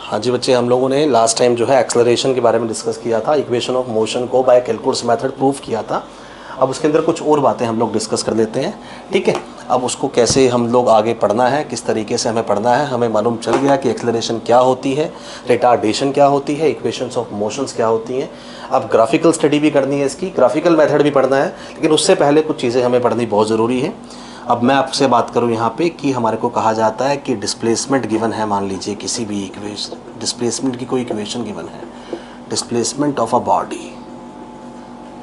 हाँ जी बच्चे, हम लोगों ने लास्ट टाइम जो है एक्सेलरेशन के बारे में डिस्कस किया था, इक्वेशन ऑफ मोशन को बाय कैलकुलस मेथड प्रूफ किया था। अब उसके अंदर कुछ और बातें हम लोग डिस्कस कर लेते हैं, ठीक है। अब उसको कैसे हम लोग आगे पढ़ना है, किस तरीके से हमें पढ़ना है, हमें मालूम चल गया कि एक्सेलरेशन क्या होती है, रिटार्डेशन क्या होती है, इक्वेशंस ऑफ मोशंस क्या होती हैं। अब ग्राफिकल स्टडी भी करनी है, इसकी ग्राफिकल मेथड भी पढ़ना है, लेकिन उससे पहले कुछ चीज़ें हमें पढ़नी बहुत ज़रूरी है। अब मैं आपसे बात करूं यहाँ पे कि हमारे को कहा जाता है कि डिस्प्लेसमेंट गिवन है, मान लीजिए किसी भी इक्वेशन डिस्प्लेसमेंट की कोई इक्वेशन गिवन है, displacement of a body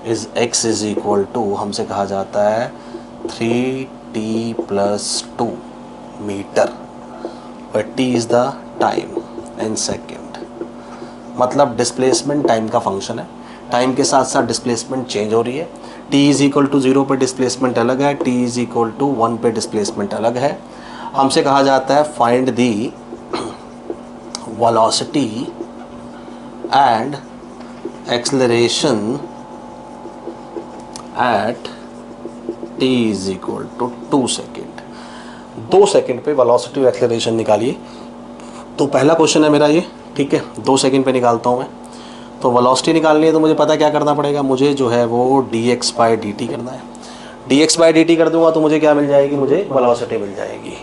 is x is equal to, हमसे कहा जाता है 3t+2 metre, but t is the time in second. मतलब डिस्प्लेसमेंट टाइम का फंक्शन है, टाइम के साथ साथ डिस्प्लेसमेंट चेंज हो रही है। t इज़ इक्वल टू 0 पे डिस्प्लेसमेंट अलग है, t इज़ इक्वल टू 1 पे डिस्प्लेसमेंट अलग है। हमसे कहा जाता है find the velocity and acceleration at t is equal to 2 second. 2 second पे वेलोसिटी और एक्सेलरेशन निकालिए। तो पहला क्वेश्चन है मेरा ये, ठीक है। 2 सेकेंड पे निकालता हूँ मैं। तो वेलोसिटी निकालनी है तो मुझे पता क्या करना पड़ेगा, मुझे जो है वो dx/dt करना है। dx/dt कर दूंगा तो मुझे क्या मिल जाएगी, मुझे वेलोसिटी मिल जाएगी।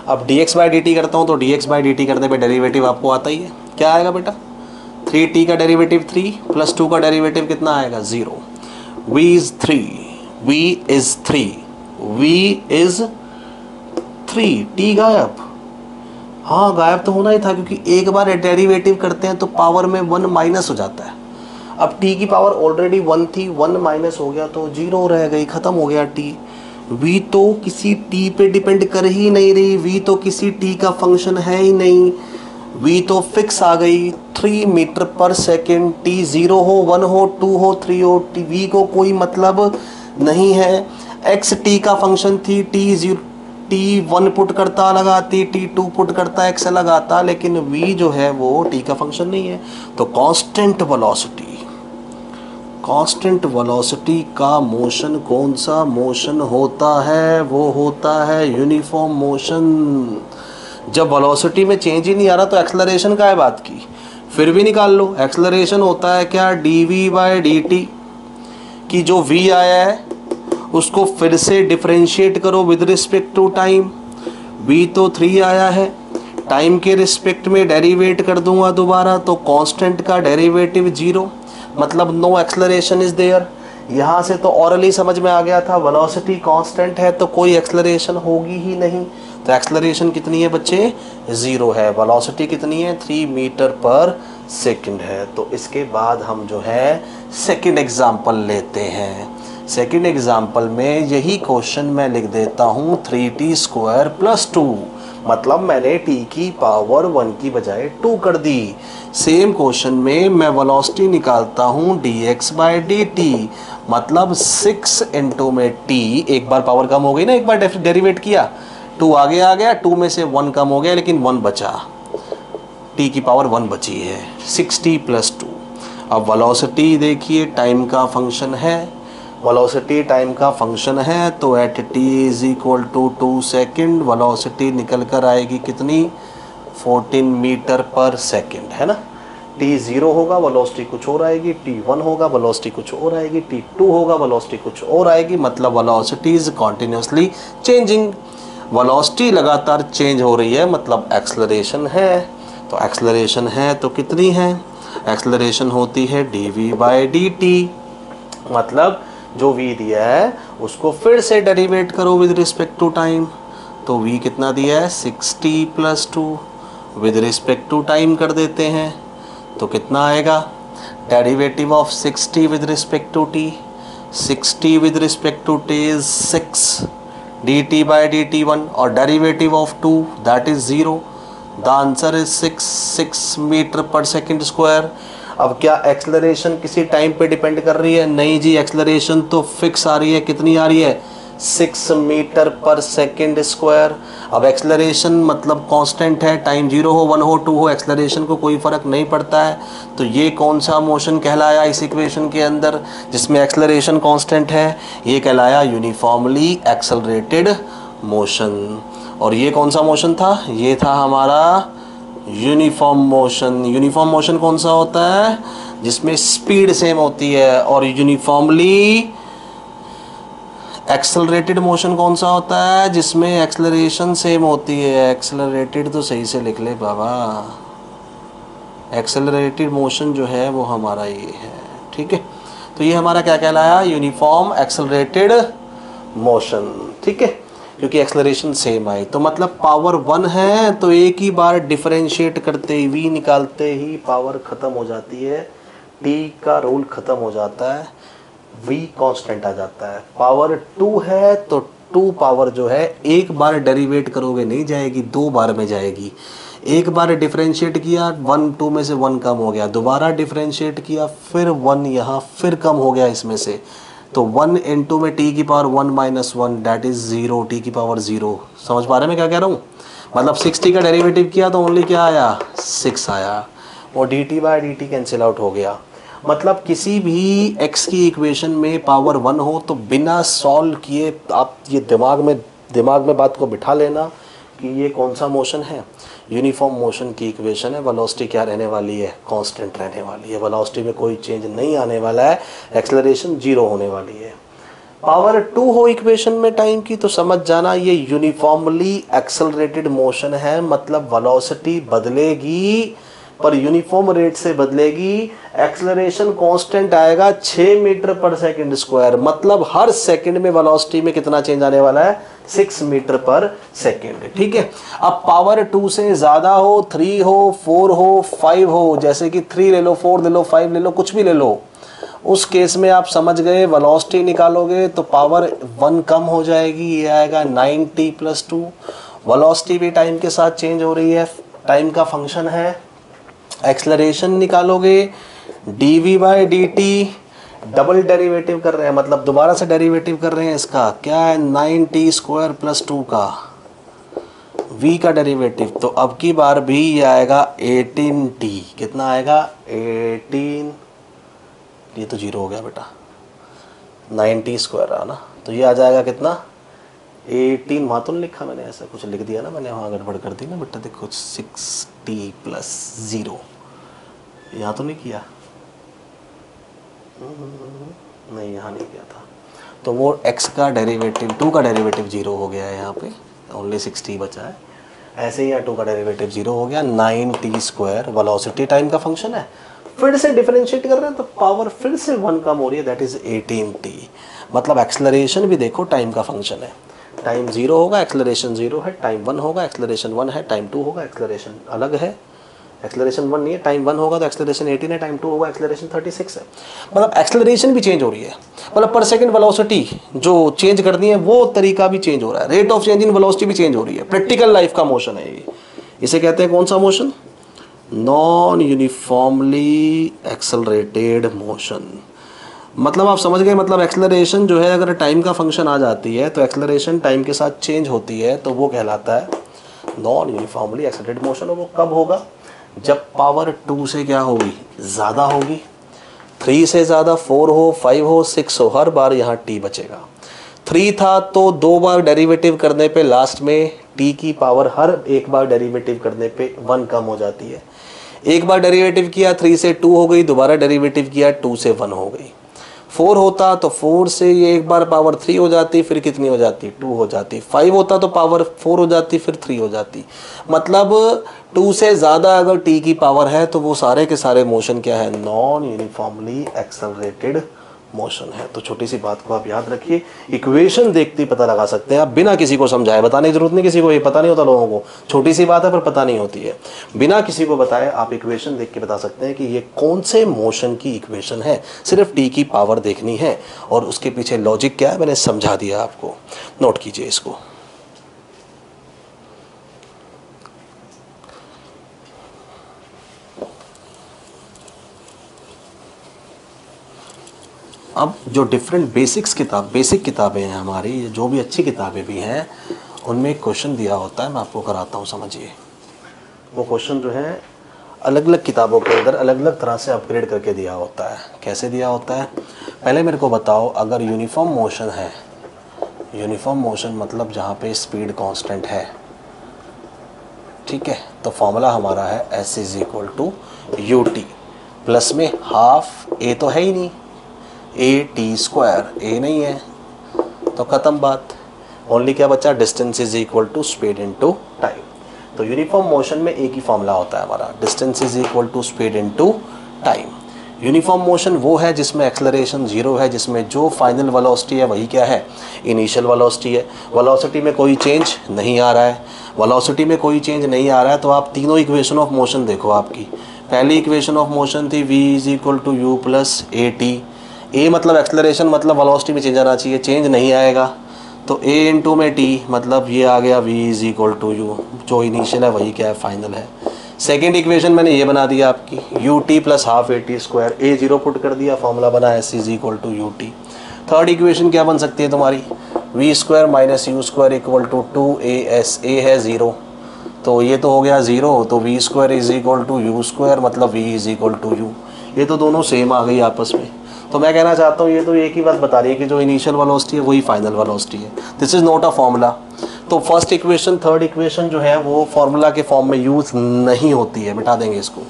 अब dx/dt करता हूँ तो dx/dt करने पे डेरिवेटिव आपको आता ही है, क्या आएगा बेटा, 3t का डेरिवेटिव 3 + 2 का डेरिवेटिव कितना आएगा, 0। v is 3, v is 3, v is 3, t गायब। हाँ गायब तो होना ही था, क्योंकि एक बार डेरिवेटिव करते हैं तो पावर में 1 माइनस हो जाता है। अब t की पावर ऑलरेडी 1 थी, 1 माइनस हो गया तो 0 रह गई, ख़त्म हो गया t। v तो किसी t पे डिपेंड कर ही नहीं रही, v तो किसी t का फंक्शन है ही नहीं, v तो फिक्स आ गई 3 मीटर पर सेकेंड। t 0 हो, 1 हो, 2 हो, 3 हो, v को कोई मतलब नहीं है। x t का फंक्शन थी, t1 पुट करता लगाती, t2 पुट करता x लगाता, लेकिन v जो है वो t का फंक्शन नहीं है। तो कांस्टेंट वेलोसिटी का मोशन कौन सा मोशन होता है, वो होता है यूनिफॉर्म मोशन। जब वेलोसिटी में चेंज ही नहीं आ रहा तो एक्सेलरेशन का है बात की, फिर भी निकाल लो। एक्सेलरेशन होता है क्या, dv/dt की जो v आया है उसको फिर से डिफरेंशिएट करो with respect to time. v तो 3 आया है, टाइम के रिस्पेक्ट में डेरिवेट कर दूंगा दोबारा तो कांस्टेंट का डेरिवेटिव 0, मतलब नो एक्सेलरेशन इज देयर। यहाँ से तो ऑरली समझ में आ गया था, वेलोसिटी कांस्टेंट है तो कोई एक्सेलरेशन होगी ही नहीं। तो एक्सेलरेशन कितनी है बच्चे, 0 है। वेलोसिटी कितनी है, 3 मीटर पर सेकंड है। तो इसके बाद हम जो है सेकंड एग्जाम्पल लेते हैं। सेकंड एग्जाम्पल में यही क्वेश्चन मैं लिख देता हूँ 3t² + 2, मतलब मैंने t की पावर 1 की बजाय 2 कर दी। सेम क्वेश्चन में मैं वेलोसिटी निकालता हूँ dx/dt, मतलब 6 इंटू में t, एक बार पावर कम हो गई ना, एक बार डेरिवेट किया, 2 आगे आ गया, 2 में से 1 कम हो गया लेकिन 1 बचा, t की पावर 1 बची है, 6t + 2। अब वेलोसिटी देखिए टाइम का फंक्शन है, वेलोसिटी टाइम का फंक्शन है तो at t is equal to 2 second velocity निकल कर आएगी कितनी, 14 मीटर पर सेकेंड, है ना। t 0 होगा वेलोसिटी कुछ और आएगी, t 1 होगा वेलोसिटी कुछ और आएगी, t 2 होगा वेलोसिटी कुछ और आएगी, मतलब velocity is continuously changing. Velocity लगातार चेंज हो रही है, मतलब एक्सेलरेशन है। तो एक्सेलरेशन है तो कितनी है, एक्सेलरेशन होती है dv/dt, मतलब जो v दिया है उसको फिर से डेरिवेट करो विद रिस्पेक्ट टू टाइम। तो v कितना दिया है, 6t + 2, with respect to time कर देते हैं तो कितना आएगा, derivative of 6t with respect to t, 6t with respect to t is 6, dt/dt 1, और derivative of 2 that is 0। The answer is 6 metre पर सेकेंड स्क्वायर। अब क्या एक्सेलरेशन किसी टाइम पे डिपेंड कर रही है, नहीं जी, एक्सेलरेशन तो फिक्स आ रही है, कितनी आ रही है, 6 मीटर पर सेकेंड स्क्वायर। अब एक्सेलरेशन मतलब कांस्टेंट है, टाइम 0 हो, 1 हो, 2 हो, एक्सेलरेशन को कोई फ़र्क नहीं पड़ता है। तो ये कौन सा मोशन कहलाया इस इक्वेशन के अंदर जिसमें एक्सेलरेशन कांस्टेंट है, ये कहलाया यूनिफॉर्मली एक्सेलरेटेड मोशन। और ये कौन सा मोशन था, ये था हमारा यूनिफॉर्म मोशन। यूनिफॉर्म मोशन कौन सा होता है? जिसमें स्पीड सेम होती है। और यूनिफॉर्मली एक्सेलरेटेड मोशन कौन सा होता है? जिसमें एक्सेलरेशन सेम होती है। एक्सेलरेटेड तो सही से लिख ले बाबा, एक्सेलरेटेड मोशन जो है वो हमारा ये है, ठीक है। तो ये हमारा क्या कहलाया? यूनिफॉर्म एक्सेलरेटेड मोशन, ठीक है, क्योंकि एक्सेलरेशन सेम आई। तो मतलब पावर 1 है तो एक ही बार डिफरेंशिएट करते ही, v निकालते ही पावर ख़त्म हो जाती है, t का रूल ख़त्म हो जाता है, v कांस्टेंट आ जाता है। पावर 2 है तो 2 पावर जो है एक बार डेरिवेट करोगे नहीं जाएगी, 2 बार में जाएगी। एक बार डिफरेंशिएट किया 1 2 में से 1 कम हो गया, दोबारा डिफरेंशिएट किया फिर 1 यहाँ फिर कम हो गया इसमें से, तो 1 into में t की पावर 1 - 1 दैट इज 0, t की पावर 0। समझ पा रहे हैं मैं क्या कह रहा हूँ? मतलब 60 का डेरिवेटिव किया तो ओनली क्या आया? 6 आया, और dt/dt कैंसिल आउट हो गया। मतलब किसी भी x की इक्वेशन में पावर 1 हो तो बिना सॉल्व किए आप ये दिमाग में बात को बिठा लेना कि ये कौन सा मोशन है? यूनिफॉर्म मोशन की इक्वेशन है। वेलोसिटी क्या रहने वाली है? कांस्टेंट रहने वाली है। वेलोसिटी में कोई चेंज नहीं आने वाला है, एक्सेलरेशन 0 होने वाली है। पावर 2 हो इक्वेशन में टाइम की तो समझ जाना ये यूनिफॉर्मली एक्सेलरेटेड मोशन है, मतलब वेलोसिटी बदलेगी पर यूनिफॉर्म रेट से बदलेगी। एक्सेलरेशन कांस्टेंट आएगा 6 मीटर पर सेकंड स्क्वायर, मतलब हर सेकंड में वेलोसिटी में कितना चेंज आने वाला है? 6 मीटर पर सेकंड, ठीक है। अब पावर 2 से ज़्यादा हो, 3 हो, 4 हो, 5 हो, जैसे कि 3 ले लो, 4 ले लो, 5 ले लो, कुछ भी ले लो, उस केस में आप समझ गए वेलोसिटी निकालोगे तो पावर 1 कम हो जाएगी, ये आएगा 9t + 2। वेलोसिटी भी टाइम के साथ चेंज हो रही है, टाइम का फंक्शन है। एक्सेलरेशन निकालोगे dv/dt, डबल डेरिवेटिव कर रहे हैं, मतलब दोबारा से डेरिवेटिव कर रहे हैं इसका, क्या है? 9t² + 2 का v का डेरिवेटिव। तो अब की बार भी ये आएगा 18t। कितना आएगा? 18, ये तो 0 हो गया बेटा, 9t² रहा ना, तो ये आ जाएगा कितना? 18। वहाँ तो नहीं लिखा मैंने, ऐसा कुछ लिख दिया ना मैंने, वहाँ गड़बड़ कर दी ना बेटा। देखो 6t + 0, यहाँ तो नहीं किया, नहीं यहाँ नहीं किया था। तो वो x का डेरिवेटिव, 2 का डेरिवेटिव 0 हो गया है, यहाँ पे ओनली 60 बचा है। ऐसे ही यहाँ 2 का डेरिवेटिव 0 हो गया। 9t², वेलोसिटी टाइम का फंक्शन है, फिर से डिफरेंशिएट कर रहे हैं तो पावर फिर से 1 कम हो रही है, दैट इज 18t। मतलब एक्सेलरेशन भी देखो टाइम का फंक्शन है। टाइम 0 होगा, एक्सेलरेशन 0 है, टाइम 1 होगा, एक्सेलरेशन 1 है, टाइम 2 होगा, एक्सेलरेशन अलग है, एक्सेलरेशन 1 नहीं है, टाइम 1 होगा तो एक्सेलरेशन 18 है, टाइम 2 होगा, एक्सेलरेशन 36 है। मतलब एक्सेलरेशन भी चेंज हो रही है, मतलब पर सेकंड वेलोसिटी जो चेंज करनी है वो तरीका भी चेंज हो रहा है, rate of change in velocity भी चेंज हो रही है। प्रैक्टिकल लाइफ का मोशन है ये। इसे कहते हैं कौन सा motion? Non uniformly accelerated motion. मतलब आप समझ गए, मतलब एक्सेलरेशन जो है अगर टाइम का फंक्शन आ जाती है तो एक्सेलरेशन टाइम के साथ चेंज होती है, तो वो कहलाता है नॉन यूनिफॉर्मली एक्सेलरेटेड मोशन। और वो कब होगा? जब पावर 2 से क्या होगी? ज़्यादा होगी। 3 से ज़्यादा 4 हो, 5 हो, 6 हो, हर बार यहाँ t बचेगा। 3 था तो 2 बार डेरिवेटिव करने पे लास्ट में t की पावर हर एक बार डेरिवेटिव करने पे 1 कम हो जाती है। एक बार डेरिवेटिव किया 3 से 2 हो गई, दोबारा डेरिवेटिव किया 2 से 1 हो गई। 4 होता तो 4 से ये एक बार पावर 3 हो जाती, फिर कितनी हो जाती? 2 हो जाती। 5 होता तो पावर 4 हो जाती, फिर 3 हो जाती। मतलब 2 से ज़्यादा अगर t की पावर है तो वो सारे के सारे मोशन क्या है? नॉन यूनिफॉर्मली एक्सेलरेटेड मोशन है। तो छोटी सी बात को आप याद रखिए, इक्वेशन देखते ही पता लगा सकते हैं आप, बिना किसी को समझाए। बताने की जरूरत नहीं किसी को, ये पता नहीं होता लोगों को, छोटी सी बात है पर पता नहीं होती है। बिना किसी को बताए आप इक्वेशन देख के बता सकते हैं कि ये कौन से मोशन की इक्वेशन है। सिर्फ टी की पावर देखनी है और उसके पीछे लॉजिक क्या है मैंने समझा दिया आपको। नोट कीजिए इसको। अब जो डिफरेंट बेसिक किताबें हैं हमारी, जो भी अच्छी किताबें भी हैं, उनमें एक क्वेश्चन दिया होता है, मैं आपको कराता हूँ, समझिए। वो क्वेश्चन जो है अलग अलग किताबों के अंदर अलग अलग तरह से अपग्रेड करके दिया होता है। कैसे दिया होता है? पहले मेरे को बताओ, अगर यूनिफॉर्म मोशन है, यूनिफॉर्म मोशन मतलब जहाँ पे स्पीड कांस्टेंट है, ठीक है, तो फॉर्मूला हमारा है S is equal to U T plus में हाफ, ए तो है ही नहीं, ए टी स्क्वायर, ए नहीं है तो ख़त्म बात। ओनली क्या बचा, distance is equal to speed into time. तो यूनिफॉर्म मोशन में एक ही फॉर्मूला होता है हमारा, distance is equal to speed into time. Uniform motion वो है जिसमें एक्सेलरेशन जीरो है, जिसमें जो फाइनल वेलोसिटी है वही क्या है, इनिशियल वेलोसिटी है। वेलोसिटी में कोई चेंज नहीं आ रहा है, वेलोसिटी में कोई चेंज नहीं आ रहा है तो आप तीनों इक्वेशन ऑफ मोशन देखो। आपकी पहली इक्वेशन ऑफ मोशन थी v is equal to u plus a t. A मतलब एक्सेलरेशन, मतलब वेलोसिटी में चेंज आना चाहिए, चेंज नहीं आएगा तो a इंटू में t, मतलब ये आ गया v is equal to U, जो इनिशियल है वही क्या है, फाइनल है। सेकेंड इक्वेशन मैंने ये बना दिया आपकी u T plus half A T square, a zero put कर दिया, फॉर्मूला बना s is equal to you t. Third equation क्या बन सकती है तुम्हारी, v square minus u square equal to two A s, a है ज़ीरो तो ये तो हो गया ज़ीरो, तो v square is equal to u square, मतलब v is equal to u. ये तो दोनों सेम आ गई आपस में। तो मैं कहना चाहता हूँ ये तो एक ही बात बता रही है कि जो इनिशियल वेलोसिटी है वही फाइनल वेलोसिटी है। This is not a formula. तो फर्स्ट इक्वेशन थर्ड इक्वेशन जो है वो फार्मूला के फॉर्म में यूज़ नहीं होती है, मिटा देंगे इसको।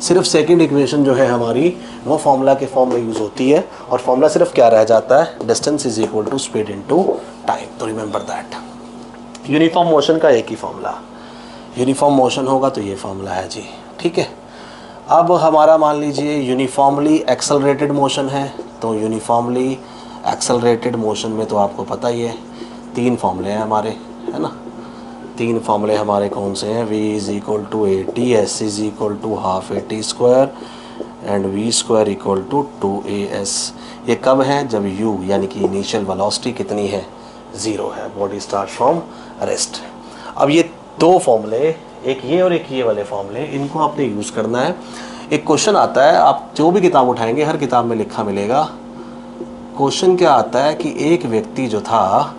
सिर्फ सेकंड इक्वेशन जो है हमारी वो फार्मूला के फॉर्म में यूज़ होती है, और फार्मूला सिर्फ क्या रह जाता है, distance is equal to speed into time. तो रिमेंबर दैट यूनिफॉर्म मोशन का एक ही फार्मूला, यूनिफॉर्म मोशन होगा तो ये फार्मूला है जी, ठीक है। अब हमारा मान लीजिए यूनिफॉर्मली एक्सेलरेटेड मोशन है, तो यूनिफॉर्मली एक्सेलरेटेड मोशन में तो आपको पता ही है तीन फार्मूले हैं हमारे, है ना। तीन फार्मूले हमारे कौन से हैं, v is equal to A T, S is equal to half A T square and V square equal to two A S. ये कब है, जब u यानी कि इनिशियल वेलोसिटी कितनी है, ज़ीरो है, बॉडी स्टार्ट फ्रॉम रेस्ट। अब ये दो फॉर्मूले, एक ये और एक ये वाले फॉर्मूले, इनको आपने यूज़ करना है। एक क्वेश्चन आता है, आप जो भी किताब उठाएंगे हर किताब में लिखा मिलेगा। क्वेश्चन क्या आता है कि एक व्यक्ति जो था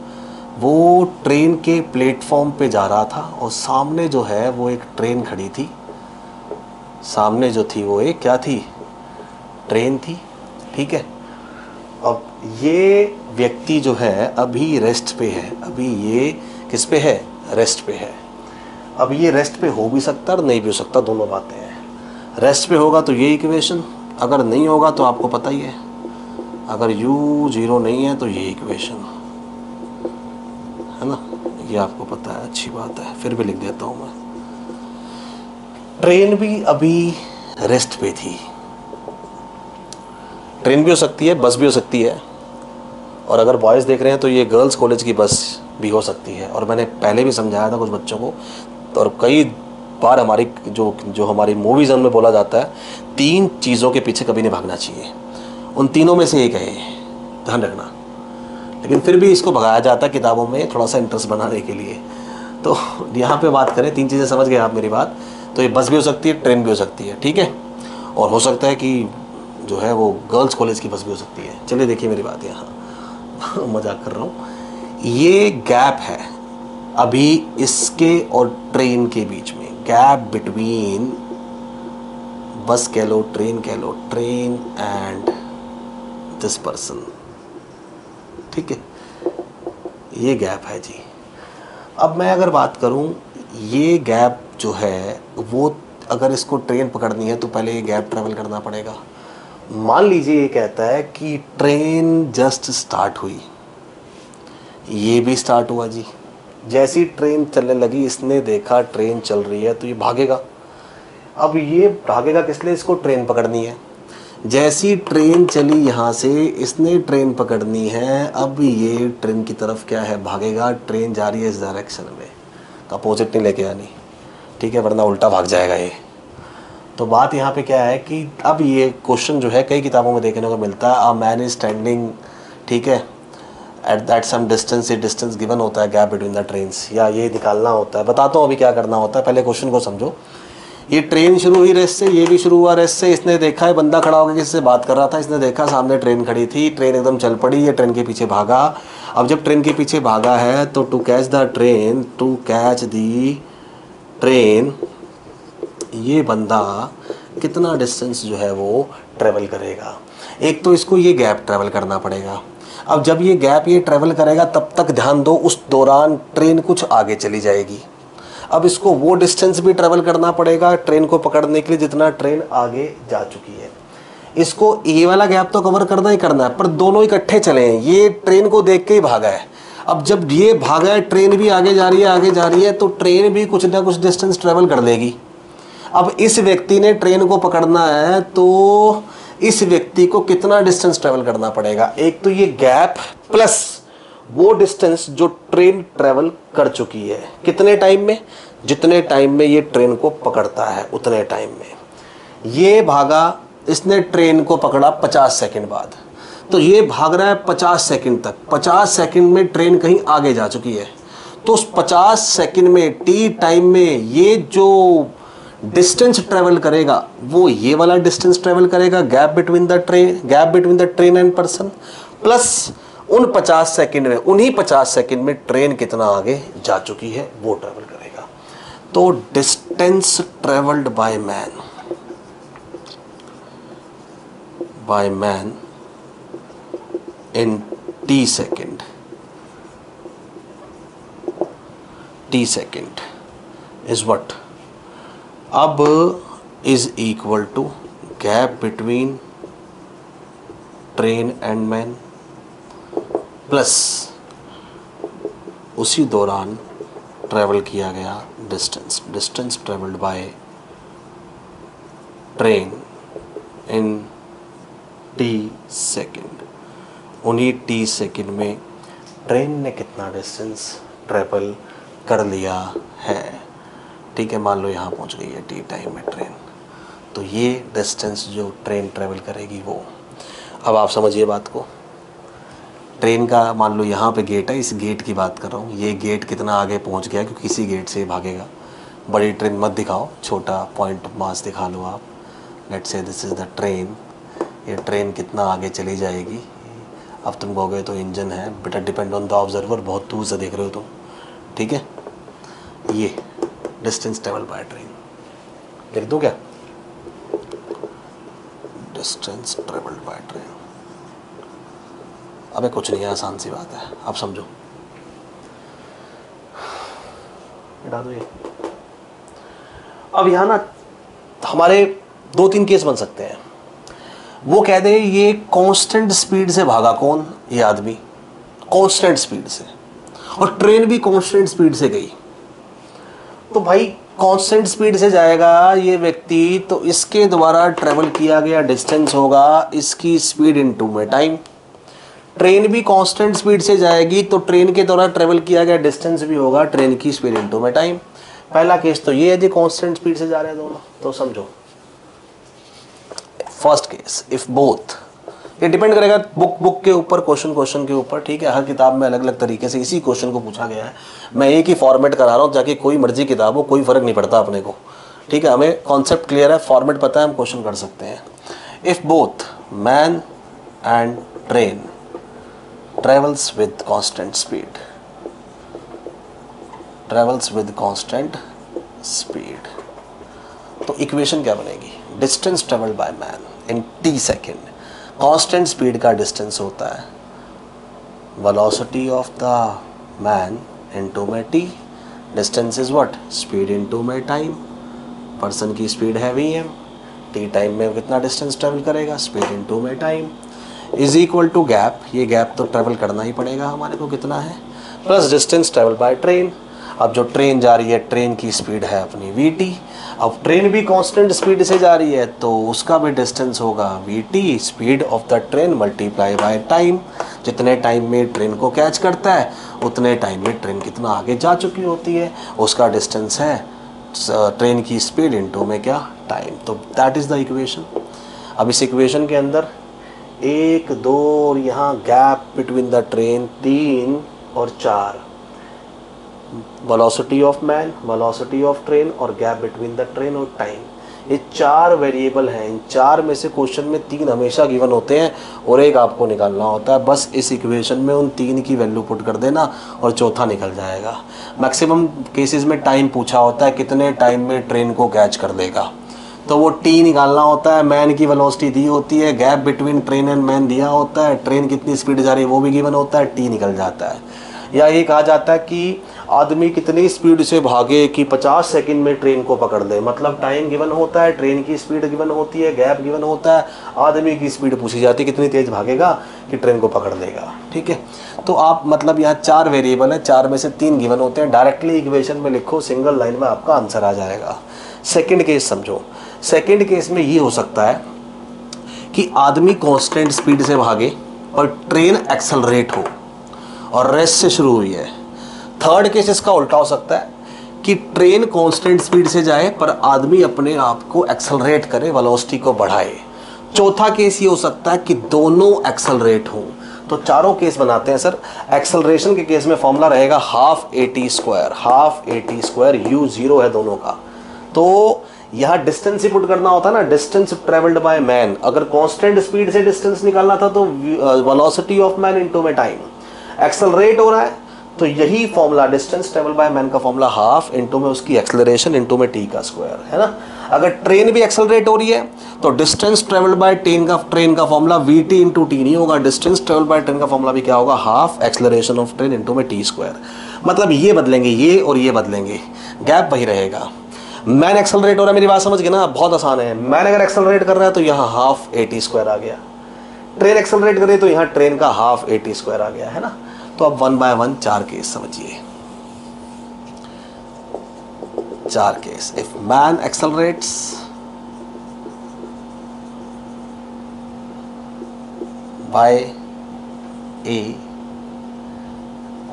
वो ट्रेन के प्लेटफॉर्म पे जा रहा था और सामने जो है वो एक ट्रेन खड़ी थी, सामने जो थी वो एक क्या थी, ट्रेन थी, ठीक है। अब ये व्यक्ति जो है अभी रेस्ट पे है, अभी ये किस पे है, रेस्ट पे है। अब ये रेस्ट पे हो भी सकता है और नहीं भी हो सकता, दोनों बातें हैं। रेस्ट पे होगा तो ये इक्वेशन, अगर नहीं होगा तो आपको पता ही है, अगर u जीरो नहीं है तो ये इक्वेशन है ना, ये आपको पता है, अच्छी बात है, फिर भी लिख देता हूँ मैं। ट्रेन भी अभी रेस्ट पे थी, ट्रेन भी हो सकती है, बस भी हो सकती है, और अगर बॉयज़ देख रहे हैं तो ये गर्ल्स कॉलेज की बस भी हो सकती है। और मैंने पहले भी समझाया था कुछ बच्चों को, और कई बार हमारी जो हमारी मूवीज़ में बोला जाता है, तीन चीज़ों के पीछे कभी नहीं भागना चाहिए, उन तीनों में से एक है, ध्यान रखना। लेकिन फिर भी इसको भगाया जाता है किताबों में थोड़ा सा इंटरेस्ट बनाने के लिए। तो यहाँ पे बात करें, तीन चीज़ें समझ गए आप मेरी बात, तो ये बस भी हो सकती है, ट्रेन भी हो सकती है, ठीक है, और हो सकता है कि जो है वो गर्ल्स कॉलेज की बस भी हो सकती है। चलिए देखिए मेरी बात, यहाँ मजाक कर रहा हूँ। ये गैप है अभी इसके और ट्रेन के बीच में, गैप बिटवीन बस कह लो, ट्रेन कह लो, ट्रेन एंड दिस पर्सन, ठीक है, ये गैप है जी। अब मैं अगर बात करूं, ये गैप जो है वो अगर इसको ट्रेन पकड़नी है तो पहले ये गैप ट्रैवल करना पड़ेगा। मान लीजिए ये कहता है कि ट्रेन जस्ट स्टार्ट हुई, ये भी स्टार्ट हुआ जी, जैसी ट्रेन चलने लगी इसने देखा ट्रेन चल रही है तो ये भागेगा। अब ये भागेगा किस लिए, इसको ट्रेन पकड़नी है। जैसी ट्रेन चली यहाँ से, इसने ट्रेन पकड़नी है, अब ये ट्रेन की तरफ क्या है, भागेगा। ट्रेन जा रही है इस डायरेक्शन में, तो अपोजिट नहीं लेके आनी, ठीक है, वरना उल्टा भाग जाएगा ये। तो बात यहाँ पे क्या है कि अब ये क्वेश्चन जो है कई किताबों में देखने को मिलता है, अ मैन इज स्टैंडिंग, ठीक है, एट दैट सम डिस्टेंस, ये डिस्टेंस गिवन होता है गैप बिटवीन द ट्रेन्स, या ये निकालना होता है। बताता हूँ अभी क्या करना होता है, पहले क्वेश्चन को समझो। ये ट्रेन शुरू हुई रेस से, ये भी शुरू हुआ रेस से। इसने देखा है बंदा खड़ा होकर किसी से बात कर रहा था, इसने देखा सामने ट्रेन खड़ी थी, ट्रेन एकदम चल पड़ी, ये ट्रेन के पीछे भागा। अब जब ट्रेन के पीछे भागा है तो to catch the train, to catch the train, ये बंदा कितना डिस्टेंस जो है वो ट्रेवल करेगा। एक तो इसको ये गैप ट्रेवल करना पड़ेगा। अब जब ये गैप ये ट्रेवल करेगा तब तक ध्यान दो, उस दौरान ट्रेन कुछ आगे चली जाएगी। अब इसको वो डिस्टेंस भी ट्रेवल करना पड़ेगा ट्रेन को पकड़ने के लिए जितना ट्रेन आगे जा चुकी है। इसको ये वाला गैप तो कवर करना ही करना है, पर दोनों इकट्ठे चले हैं, ये ट्रेन को देख के ही भागा है। अब जब ये भागा है, ट्रेन भी आगे जा रही है, आगे जा रही है, तो ट्रेन भी कुछ ना कुछ डिस्टेंस ट्रेवल कर लेगी। अब इस व्यक्ति ने ट्रेन को पकड़ना है, तो इस व्यक्ति को कितना डिस्टेंस ट्रेवल करना पड़ेगा? एक तो ये गैप प्लस वो डिस्टेंस जो ट्रेन ट्रेवल कर चुकी है, कितने टाइम में? जितने टाइम में ये ट्रेन को पकड़ता है उतने टाइम में। ये भागा, इसने ट्रेन को पकड़ा 50 सेकंड बाद, तो ये भाग रहा है 50 सेकंड तक। 50 सेकंड में ट्रेन कहीं आगे जा चुकी है, तो उस 50 सेकंड में टी टाइम में ये जो डिस्टेंस ट्रेवल करेगा वो ये वाला डिस्टेंस ट्रेवल करेगा, gap between the train and person, plus उन 50 सेकंड में, उन्हीं 50 सेकंड में ट्रेन कितना आगे जा चुकी है वो ट्रेवल करेगा। तो distance travelled by man in t second is what? अब is equal to gap between train and man plus उसी दौरान ट्रेवल किया गया distance travelled by train in t second. उन्हीं टी सेकंड में ट्रेन ने कितना डिस्टेंस ट्रेवल कर लिया है। ठीक है, मान लो यहाँ पहुँच गई है टी टाइम में ट्रेन, तो ये डिस्टेंस जो ट्रेन ट्रेवल करेगी वो। अब आप समझिए बात को, ट्रेन का मान लो यहाँ पे गेट है, इस गेट की बात कर रहा हूँ, ये गेट कितना आगे पहुँच गया, क्योंकि इसी गेट से भागेगा। बड़ी ट्रेन मत दिखाओ, छोटा पॉइंट मास दिखा लो आप। Let's say this is the train, ये ट्रेन कितना आगे चली जाएगी। अब तुम कहोगे तो इंजन है, बेटा डिपेंड ऑन द ऑब्जर्वर, बहुत दूर से देख रहे हो तुम। ठीक है, ये डिस्टेंस ट्रेवल बाय ट्रेन लिख दो क्या? Distance travelled by train. अबे कुछ नहीं है, आसान सी बात है, आप समझो। मिटा दो ये। अब यहाँ ना हमारे 2-3 केस बन सकते हैं। वो कह दे ये कांस्टेंट स्पीड से भागा, कौन? ये आदमी कांस्टेंट स्पीड से, और ट्रेन भी कांस्टेंट स्पीड से गई। तो भाई कांस्टेंट स्पीड से जाएगा ये व्यक्ति, तो इसके द्वारा ट्रेवल किया गया डिस्टेंस होगा इसकी स्पीड इनटू में टाइम। ट्रेन भी कांस्टेंट स्पीड से जाएगी, तो ट्रेन के द्वारा ट्रेवल किया गया डिस्टेंस भी होगा ट्रेन की स्पीड इनटू में टाइम। पहला केस तो ये है जी, कांस्टेंट स्पीड से जा रहे हैं दोनों, तो समझो। फर्स्ट केस इफ बोथ, ये डिपेंड करेगा बुक के ऊपर, क्वेश्चन के ऊपर। ठीक है, हर किताब में अलग अलग तरीके से इसी क्वेश्चन को पूछा गया है। मैं एक ही फॉर्मेट करा रहा हूँ, जाके कोई मर्जी किताब हो, कोई फर्क नहीं पड़ता अपने को। ठीक है, हमें कॉन्सेप्ट क्लियर है, फॉर्मेट पता है, हम क्वेश्चन कर सकते हैं। If both man and train travels with constant speed, तो इक्वेशन क्या बनेगी? Distance travelled by man in t second, constant speed का डिस्टेंस होता है velocity of the man into में t, distance is what? Speed into में time. Person की speed है वी एम, टी टाइम में कितना डिस्टेंस ट्रेवल करेगा? स्पीड इनटू में time is equal to gap, ये गैप तो ट्रेवल करना ही पड़ेगा हमारे को, कितना है? Plus distance travel by train. अब जो ट्रेन जा रही है, ट्रेन की स्पीड है अपनी वी टी, अब ट्रेन भी कांस्टेंट स्पीड से जा रही है, तो उसका भी डिस्टेंस होगा we T, speed of the train multiply by time. जितने टाइम में ट्रेन को कैच करता है उतने टाइम में ट्रेन कितना आगे जा चुकी होती है, उसका डिस्टेंस है ट्रेन की स्पीड इनटू में क्या? टाइम। तो दैट इज़ द इक्वेशन। अब इस इक्वेशन के अंदर 1, 2 और यहाँ गैप बिटवीन द ट्रेन 3 और 4, velocity of man, velocity of train और गैप बिटवीन द ट्रेन और टाइम, ये 4 वेरिएबल हैं। इन 4 में से क्वेश्चन में 3 हमेशा गिवन होते हैं और एक आपको निकालना होता है। बस इस इक्वेशन में उन 3 की वैल्यू पुट कर देना और चौथा निकल जाएगा। मैक्सिमम केसेस में टाइम पूछा होता है, कितने टाइम में ट्रेन को कैच कर देगा, तो वो टी निकालना होता है। मैन की वेलोसिटी दी होती है, gap between train and man दिया होता है, ट्रेन कितनी स्पीड जा रही है वो भी गिवन होता है, टी निकल जाता है। या ये कहा जाता है कि आदमी कितनी स्पीड से भागे कि 50 सेकंड में ट्रेन को पकड़ ले, मतलब टाइम गिवन होता है, ट्रेन की स्पीड गिवन होती है, गैप गिवन होता है, आदमी की स्पीड पूछी जाती है कितनी तेज भागेगा कि ट्रेन को पकड़ लेगा। ठीक है, तो आप मतलब यहाँ 4 वेरिएबल है, 4 में से 3 गिवन होते हैं, डायरेक्टली इक्वेशन में लिखो, सिंगल लाइन में आपका आंसर आ जाएगा। सेकेंड केस समझो, सेकेंड केस में ये हो सकता है कि आदमी कांस्टेंट स्पीड से भागे और ट्रेन एक्सेलरेट हो और रेस्ट से शुरू हुई है। थर्ड केस इसका उल्टा हो सकता है कि ट्रेन कांस्टेंट स्पीड से जाए पर आदमी अपने आप को एक्सेलरेट करे, वेलोसिटी को बढ़ाए। चौथा केस ये हो सकता है कि दोनों एक्सेलरेट हो। तो चारों केस बनाते हैं सर। एक्सेलरेशन के केस में फॉर्मूला रहेगा half A T square, you zero है दोनों का। तो यहाँ डिस्टेंस ही पुट करना होता है ना, डिस्टेंस ट्रेवल्ड बाय मैन। अगर कांस्टेंट स्पीड से डिस्टेंस निकालना था तो वेलोसिटी ऑफ मैन इनटू में टाइम। एक्सेलरेट हो रहा है तो यही formula distance travel by man का फॉर्मूला हाफ इनटू में उसकी एक्सेलरेशन इनटू में टी का स्क्वायर, है ना। अगर ट्रेन भी एक्सेलरेट हो रही है तो डिस्टेंस ट्रेवल्ड बाय ट्रेन का formula we T into T नहीं होगा, डिस्टेंस ट्रेवल बाय ट्रेन का फॉर्मूला भी क्या होगा, half acceleration of train into में टी स्क्वायर। मतलब ये बदलेंगे, ये और ये बदलेंगे, गैप वही रहेगा। मैन एक्सेलरेट हो रहा है, मेरी बात समझ गए ना, बहुत आसान है। मैन अगर एक्सेलरेट कर रहा है तो यहाँ हाफ ए टी स्क्वायर आ गया, ट्रेन एक्सेलरेट कर रही है तो यहाँ ट्रेन का हाफ ए टी स्क्वायर आ गया, है ना। तो अब 1 बाय 1 4 केस समझिए, 4 case. If man accelerates by A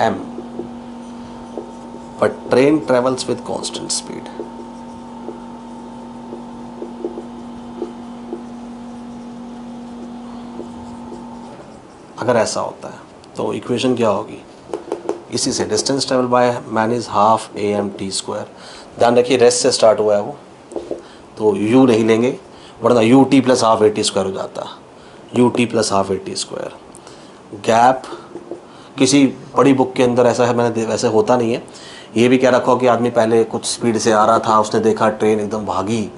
M but train travels with constant speed, अगर ऐसा होता है तो इक्वेशन क्या होगी, इसी से distance travel by man is half A M T square. ध्यान रखिए रेस्ट से स्टार्ट हुआ है वो, तो यू नहीं लेंगे वरना U T plus half A T square हो जाता, U T plus half A T square. Gap किसी बड़ी बुक के अंदर ऐसा है, मैंने वैसे होता नहीं है, ये भी क्या रखा कि आदमी पहले कुछ स्पीड से आ रहा था, उसने देखा ट्रेन एकदम भागी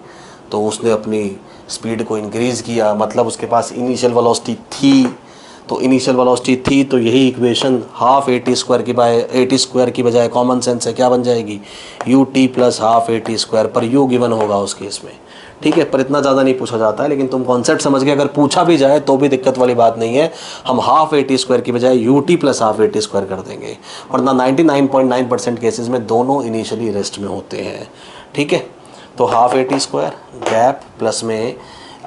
तो उसने अपनी स्पीड को इंक्रीज़ किया, मतलब उसके पास इनिशियल वेलोसिटी थी, तो इनिशियल वेलोसिटी थी तो यही equation half A T square की बजाय कॉमन सेंस से क्या बन जाएगी, U T plus half A T square, पर यू गिवन होगा उस केस में। ठीक है, पर इतना ज़्यादा नहीं पूछा जाता है, लेकिन तुम कॉन्सेप्ट समझ गए। अगर पूछा भी जाए तो भी दिक्कत वाली बात नहीं है, हम हाफ ए टी स्क्वायर की बजाय U T plus half A T square कर देंगे, वरना 99.9% केसेस में दोनों इनिशियली रेस्ट में होते हैं। ठीक है, तो half A T square gap plus में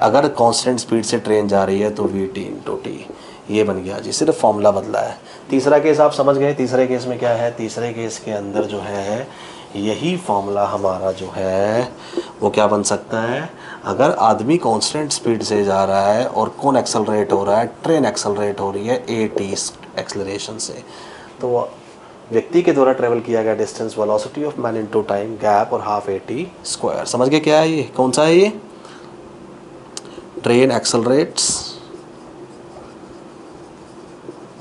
अगर कांस्टेंट स्पीड से ट्रेन जा रही है तो वी टी इंटू टी, ये बन गया जी, सिर्फ फॉर्मूला बदला है। तीसरा केस आप समझ गए, तीसरे केस में क्या है, तीसरे केस के अंदर जो है यही फॉर्मूला हमारा जो है वो क्या बन सकता है, अगर आदमी कांस्टेंट स्पीड से जा रहा है और कौन एक्सेलरेट हो रहा है, ट्रेन एक्सेलरेट हो रही है ए टी एक्सेलरेशन से, तो व्यक्ति के द्वारा ट्रेवल किया गया distance velocity of man into time gap और हाफ ए टी स्क्वायर। समझ गए क्या है ये, कौन सा है ये, train accelerates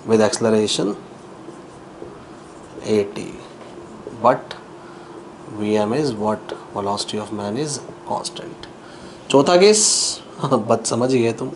with acceleration at, but Vm is what, velocity of man is constant। चौथा केस बस समझ गए तुम,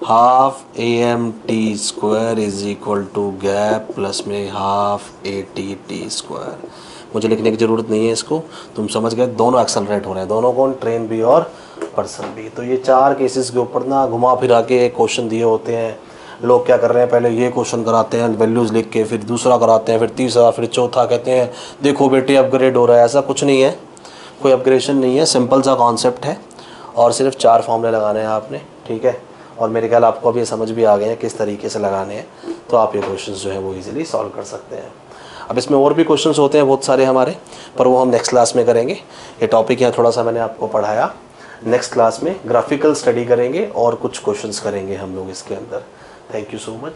half A M T square is equal to gap plus में हाफ ए टी स्क्वायर। मुझे लिखने की ज़रूरत नहीं है इसको, तुम समझ गए, दोनों एक्सेलरेट हो रहे हैं, दोनों कौन, ट्रेन भी और पर्सन भी। तो ये 4 केसेस के ऊपर ना घुमा फिरा के क्वेश्चन दिए होते हैं। लोग क्या कर रहे हैं, पहले ये क्वेश्चन कराते हैं वैल्यूज़ लिख के, फिर दूसरा कराते हैं, फिर तीसरा, फिर चौथा, कहते हैं देखो बेटे अपग्रेड हो रहा है। ऐसा कुछ नहीं है, कोई अपग्रेडेशन नहीं है, सिंपल सा कॉन्सेप्ट है और सिर्फ 4 फॉर्मूले लगाने हैं आपने। ठीक है, और मेरे ख्याल आपको अभी समझ भी आ गए हैं किस तरीके से लगाने हैं, तो आप ये क्वेश्चन जो है वो ईजिली सॉल्व कर सकते हैं। अब इसमें और भी क्वेश्चंस होते हैं बहुत सारे हमारे, पर वो हम नेक्स्ट क्लास में करेंगे। ये टॉपिक यहाँ थोड़ा सा मैंने आपको पढ़ाया, नेक्स्ट क्लास में ग्राफिकल स्टडी करेंगे और कुछ क्वेश्चंस करेंगे हम लोग इसके अंदर। Thank you so much.